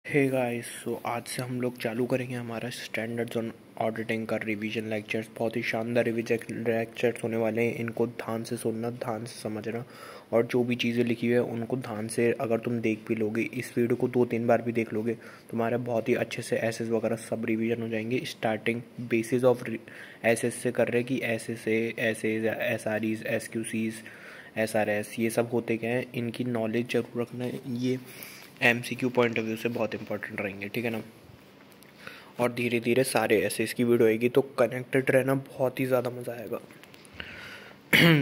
Hey guys, सो आज से हम लोग चालू करेंगे हमारा स्टैंडर्ड्स ऑन ऑडिटिंग का रिवीजन लेक्चर्स। बहुत ही शानदार रिवीजन लेक्चर्स होने वाले हैं। इनको ध्यान से सुनना, ध्यान से समझना, और जो भी चीज़ें लिखी हुई है उनको ध्यान से अगर तुम देख भी लोगे, इस वीडियो को 2-3 बार भी देख लोगे, तुम्हारा बहुत ही अच्छे से एसेस वगैरह सब रिवीजन हो जाएंगे। स्टार्टिंग बेसिस ऑफ एसेस से कर रहे कि S R Es, S Q Cs, S R S, ये सब होते क्या हैं, इनकी नॉलेज जरूर रखना है। ये MCQ पॉइंट ऑफ व्यू से बहुत इंपॉर्टेंट रहेंगे, ठीक है ना। और धीरे धीरे सारे ऐसे इसकी वीडियो आएगी तो कनेक्टेड रहना, बहुत ही ज़्यादा मज़ा आएगा।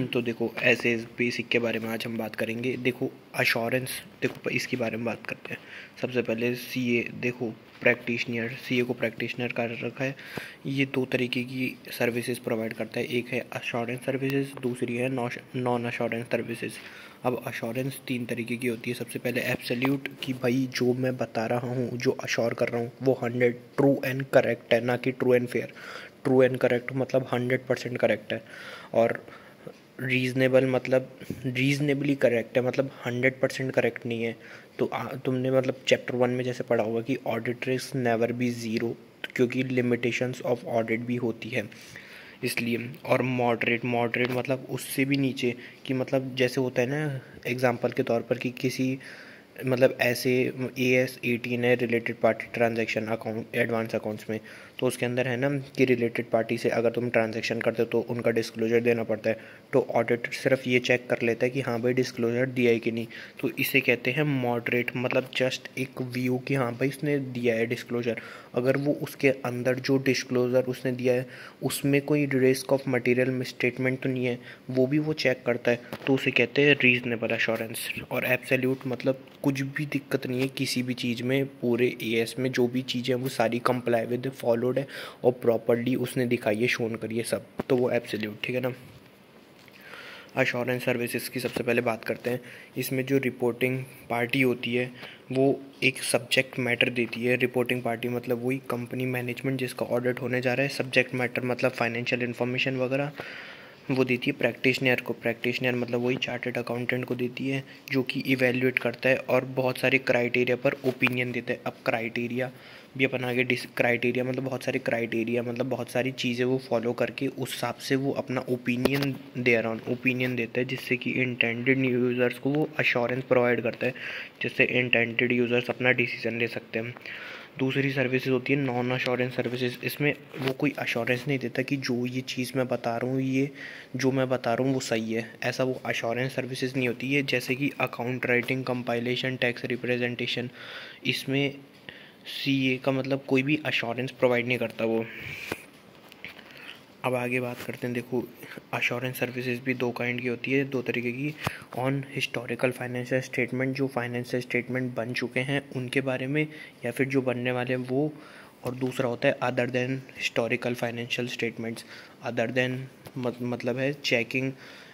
तो देखो, ऐसे बेसिक के बारे में आज हम बात करेंगे। देखो अश्योरेंस, देखो इसके बारे में बात करते हैं। सबसे पहले CA, देखो प्रैक्टिशनर, CA को प्रैक्टिशनर कर रखा है। ये 2 तरीके की सर्विसेज प्रोवाइड करता है। एक है अश्योरेंस सर्विसेज, दूसरी है नॉन अश्योरेंस सर्विसेज। अब अश्योरेंस 3 तरीके की होती है। सबसे पहले एब्सोल्यूट, कि भाई जो मैं बता रहा हूँ, जो अश्योर कर रहा हूँ वो 100 ट्रू एंड करेक्ट है, ना कि true and fair. True and correct मतलब 100% करेक्ट है, और रीज़नेबल मतलब रीज़नेबली करेक्ट है, मतलब 100% करेक्ट नहीं है। तो तुमने मतलब चैप्टर 1 में जैसे पढ़ा होगा कि audit risk never be zero, क्योंकि लिमिटेशंस ऑफ ऑडिट भी होती है इसलिए। और मॉडरेट, मॉडरेट मतलब उससे भी नीचे, कि मतलब जैसे होता है ना, एग्जांपल के तौर पर कि किसी मतलब ऐसे AS 18 है, related party transaction account, advance accounts में, तो उसके अंदर है ना कि रिलेटेड पार्टी से अगर तुम ट्रांजैक्शन करते हो तो उनका डिस्क्लोजर देना पड़ता है। तो ऑडिटर सिर्फ ये चेक कर लेता है कि हाँ भाई डिस्क्लोजर दिया है कि नहीं। तो इसे कहते हैं मॉडरेट, मतलब जस्ट एक व्यू कि हाँ भाई उसने दिया है डिस्क्लोजर। अगर वो उसके अंदर जो डिस्क्लोजर उसने दिया है उसमें कोई रिस्क ऑफ मटेरियल मिसस्टेटमेंट तो नहीं है, वो भी वो चेक करता है, तो उसे कहते हैं रीजनेबल अश्योरेंस। और एब्सोल्यूट मतलब कुछ भी दिक्कत नहीं है किसी भी चीज़ में, पूरे AS में जो भी चीज़ें हैं वो सारी कंप्लाई विद फॉलोड है और प्रॉपरली उसने दिखाई है, शोन करिए सब, तो वो एब्सोल्यूट, ठीक है ना। अश्योरेंस सर्विसेज की सबसे पहले बात करते हैं। इसमें जो रिपोर्टिंग पार्टी होती है वो एक सब्जेक्ट मैटर देती है। रिपोर्टिंग पार्टी मतलब वही कंपनी मैनेजमेंट जिसका ऑडिट होने जा रहा है। सब्जेक्ट मैटर मतलब फाइनेंशियल इन्फॉर्मेशन वगैरह वो देती है प्रैक्टिशनर को। प्रैक्टिशनर मतलब वही चार्टर्ड अकाउंटेंट को देती है, जो कि इवेल्युएट करता है और बहुत सारे क्राइटेरिया पर ओपिनियन देता है। अब क्राइटेरिया भी अपन आगे क्राइटेरिया मतलब बहुत सारे क्राइटेरिया मतलब बहुत सारी चीज़ें वो फॉलो करके उस हिसाब से वो अपना ओपिनियन देता है, जिससे कि इंटेंडेड यूज़र्स को वो अश्योरेंस प्रोवाइड करता है, जिससे इंटेंडेड यूज़र्स अपना डिसीजन ले सकते हैं। दूसरी सर्विसेज होती है नॉन अश्योरेंस सर्विसेज। इसमें वो कोई अश्योरेंस नहीं देता कि जो ये चीज़ मैं बता रहा हूँ, ये जो मैं बता रहा हूँ वो सही है, ऐसा वो अश्योरेंस सर्विसेज नहीं होती है। जैसे कि account writing, compilation, tax representation, इसमें CA का मतलब कोई भी अश्योरेंस प्रोवाइड नहीं करता वो। अब आगे बात करते हैं। देखो अश्योरेंस सर्विसेज भी 2 काइंड की होती है, 2 तरीके की। ऑन हिस्टोरिकल फाइनेंशियल स्टेटमेंट, जो फाइनेंशियल स्टेटमेंट बन चुके हैं उनके बारे में, या फिर जो बनने वाले हैं वो। और दूसरा होता है other than historical financial statements. Other than मतलब है चेकिंग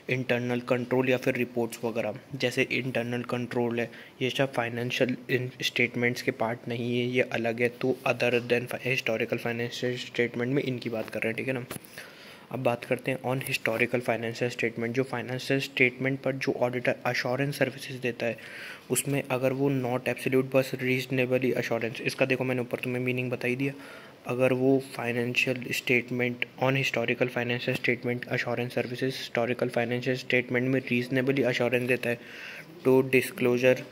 इंटरनल कंट्रोल या फिर रिपोर्ट्स वगैरह। जैसे इंटरनल कंट्रोल है, ये सब फाइनेंशियल स्टेटमेंट्स के पार्ट नहीं है, ये अलग है। तो other than historical financial statement में इनकी बात कर रहे हैं, ठीक है ना। अब बात करते हैं ऑन हिस्टोरिकल फाइनेंशियल स्टेटमेंट। जो फाइनेंशियल स्टेटमेंट पर जो ऑडिटर अश्योरेंस सर्विसेज देता है, उसमें अगर वो नॉट एब्सोल्यूट बस रीजनेबली अश्योरेंस, इसका देखो मैंने ऊपर तुम्हें मीनिंग बताई दिया। अगर वो financial statement on historical financial statement assurance services historical financial statement में रीजनेबली अश्योरेंस देता है, तो डिस्क्लोजर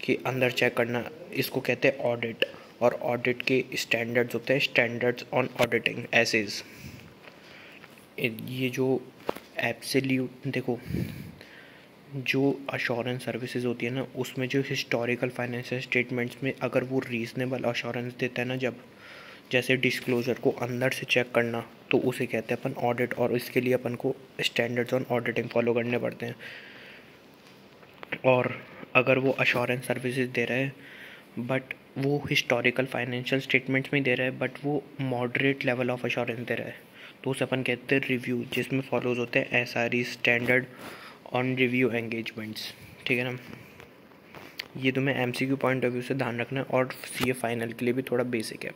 के अंदर चेक करना, इसको कहते हैं ऑडिट। और ऑडिट के स्टैंडर्ड्स होते हैं, स्टैंडर्ड्स ऑन ऑडिटिंग एसेज। ये जो एब्सोल्यूट, देखो जो अश्योरेंस सर्विसेज होती है ना, उसमें जो हिस्टोरिकल फाइनेंशियल स्टेटमेंट्स में अगर वो रीज़नेबल अश्योरेंस देता है ना, जब जैसे डिस्क्लोजर को अंदर से चेक करना, तो उसे कहते हैं अपन ऑडिट। और इसके लिए अपन को स्टैंडर्ड्स ऑन ऑडिटिंग फॉलो करने पड़ते हैं। और अगर वो अश्योरेंस सर्विसेज दे रहा है बट वो हिस्टोरिकल फाइनेंशियल स्टेटमेंट्स में दे रहा है, बट वो मॉडरेट लेवल ऑफ अश्योरेंस दे रहा है, तो उसे अपन कहते हैं रिव्यू, जिसमें फॉलोज होते हैं SRE, standard on review engagements, ठीक है ना। ये तुम्हें MCQ पॉइंट ऑफ व्यू से ध्यान रखना है, और CA फाइनल के लिए भी थोड़ा बेसिक है।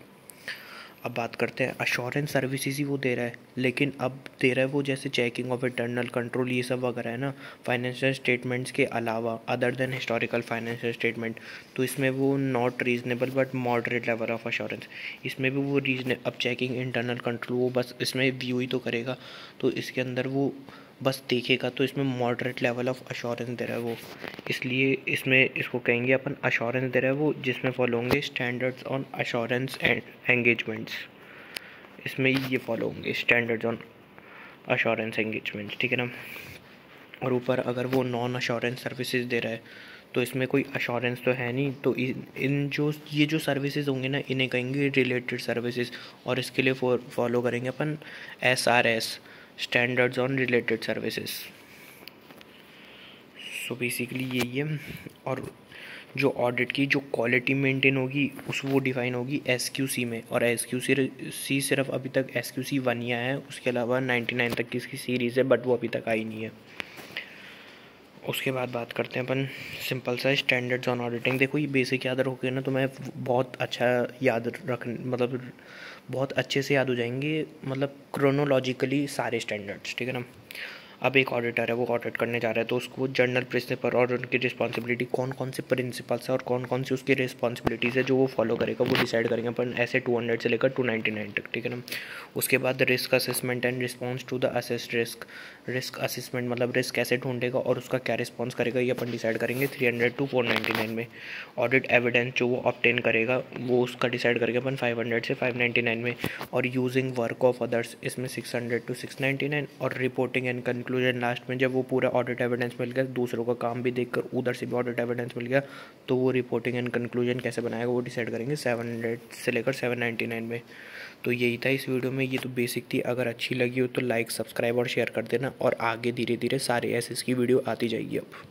अब बात करते हैं अश्योरेंस सर्विसेज ही वो दे रहा है, लेकिन अब दे रहा है वो जैसे चेकिंग ऑफ इंटरनल कंट्रोल ये सब वगैरह है ना, फाइनेंशियल स्टेटमेंट्स के अलावा other than historical financial statement. तो इसमें वो not reasonable but moderate level of assurance. इसमें भी वो अब चेकिंग इंटरनल कंट्रोल वो बस इसमें व्यू ही तो करेगा, तो इसके अंदर वो बस देखेगा, तो इसमें मॉडरेट लेवल ऑफ अश्योरेंस दे रहा है वो। इसलिए इसमें इसको कहेंगे अपन अश्योरेंस दे रहा है वो, जिसमें फॉलो होंगे standards on assurance and engagements. इसमें ये फॉलो होंगे स्टैंडर्ड्स ऑन अश्योरेंस एंगेजमेंट्स, ठीक है ना। और ऊपर अगर वो नॉन अश्योरेंस सर्विसेज दे रहा है तो इसमें कोई अश्योरेंस तो है नहीं, तो इन जो ये जो सर्विसेज होंगे ना इन्हें कहेंगे रिलेटेड सर्विसेज। और इसके लिए फॉलो करेंगे अपन SRS, standards on related services. So basically यही है। और जो ऑडिट की जो क्वालिटी मेंटेन होगी उस वो डिफ़ाइन होगी SQC में, और SQC सिर्फ अभी तक SQC 1 ही आया है, उसके अलावा 99 तक की इसकी सीरीज़ है बट वो अभी तक आई नहीं है। उसके बाद बात करते हैं अपन सिंपल सा स्टैंडर्ड्स ऑन ऑडिटिंग। देखो ये बेसिक याद रखोगे ना तो मैं बहुत अच्छा याद रख मतलब बहुत अच्छे से याद हो जाएंगे, मतलब क्रोनोलॉजिकली सारे स्टैंडर्ड्स, ठीक है ना। अब एक ऑडिटर है वो ऑडिट करने जा रहा है तो उसको जनरल प्रिंसिपल और उनकी रिस्पॉन्सिबिलिटी कौन कौन से प्रिंसिपल्स है और कौन कौन सी उसकी रिस्पॉन्सिबिलिटीज़ है जो वो फॉलो करेगा वो डिसाइड करेंगे अपन ऐसे 200 से लेकर 299 तक, ठीक है ना। उसके बाद risk assessment and response to the assessed risk assessment मतलब रिस्क कैसे ढूंढेगा और उसका क्या रिस्पॉन्स करेगा ये अपन डिसाइड करेंगे 300 to 499 में। ऑडिट एविडेंस जो वो ऑब्टेन करेगा वो उसका डिसाइड करेंगे अपन 500 से 599 में। और यूजिंग वर्क ऑफ अदर्स इसमें 600 to 699। और रिपोर्टिंग एंड कंक्लूजन लास्ट में जब वो पूरा ऑडिट एविडेंस मिल गया, दूसरों का काम भी देखकर उधर से भी ऑडिट एविडेंस मिल गया, तो वो रिपोर्टिंग एंड कंक्लूजन कैसे बनाएगा वो डिसाइड करेंगे 700 से लेकर 799 में। तो यही था इस वीडियो में, ये तो बेसिक थी। अगर अच्छी लगी हो तो लाइक, सब्सक्राइब और शेयर कर देना, और आगे धीरे धीरे सारे ऐसे की वीडियो आती जाएगी अब।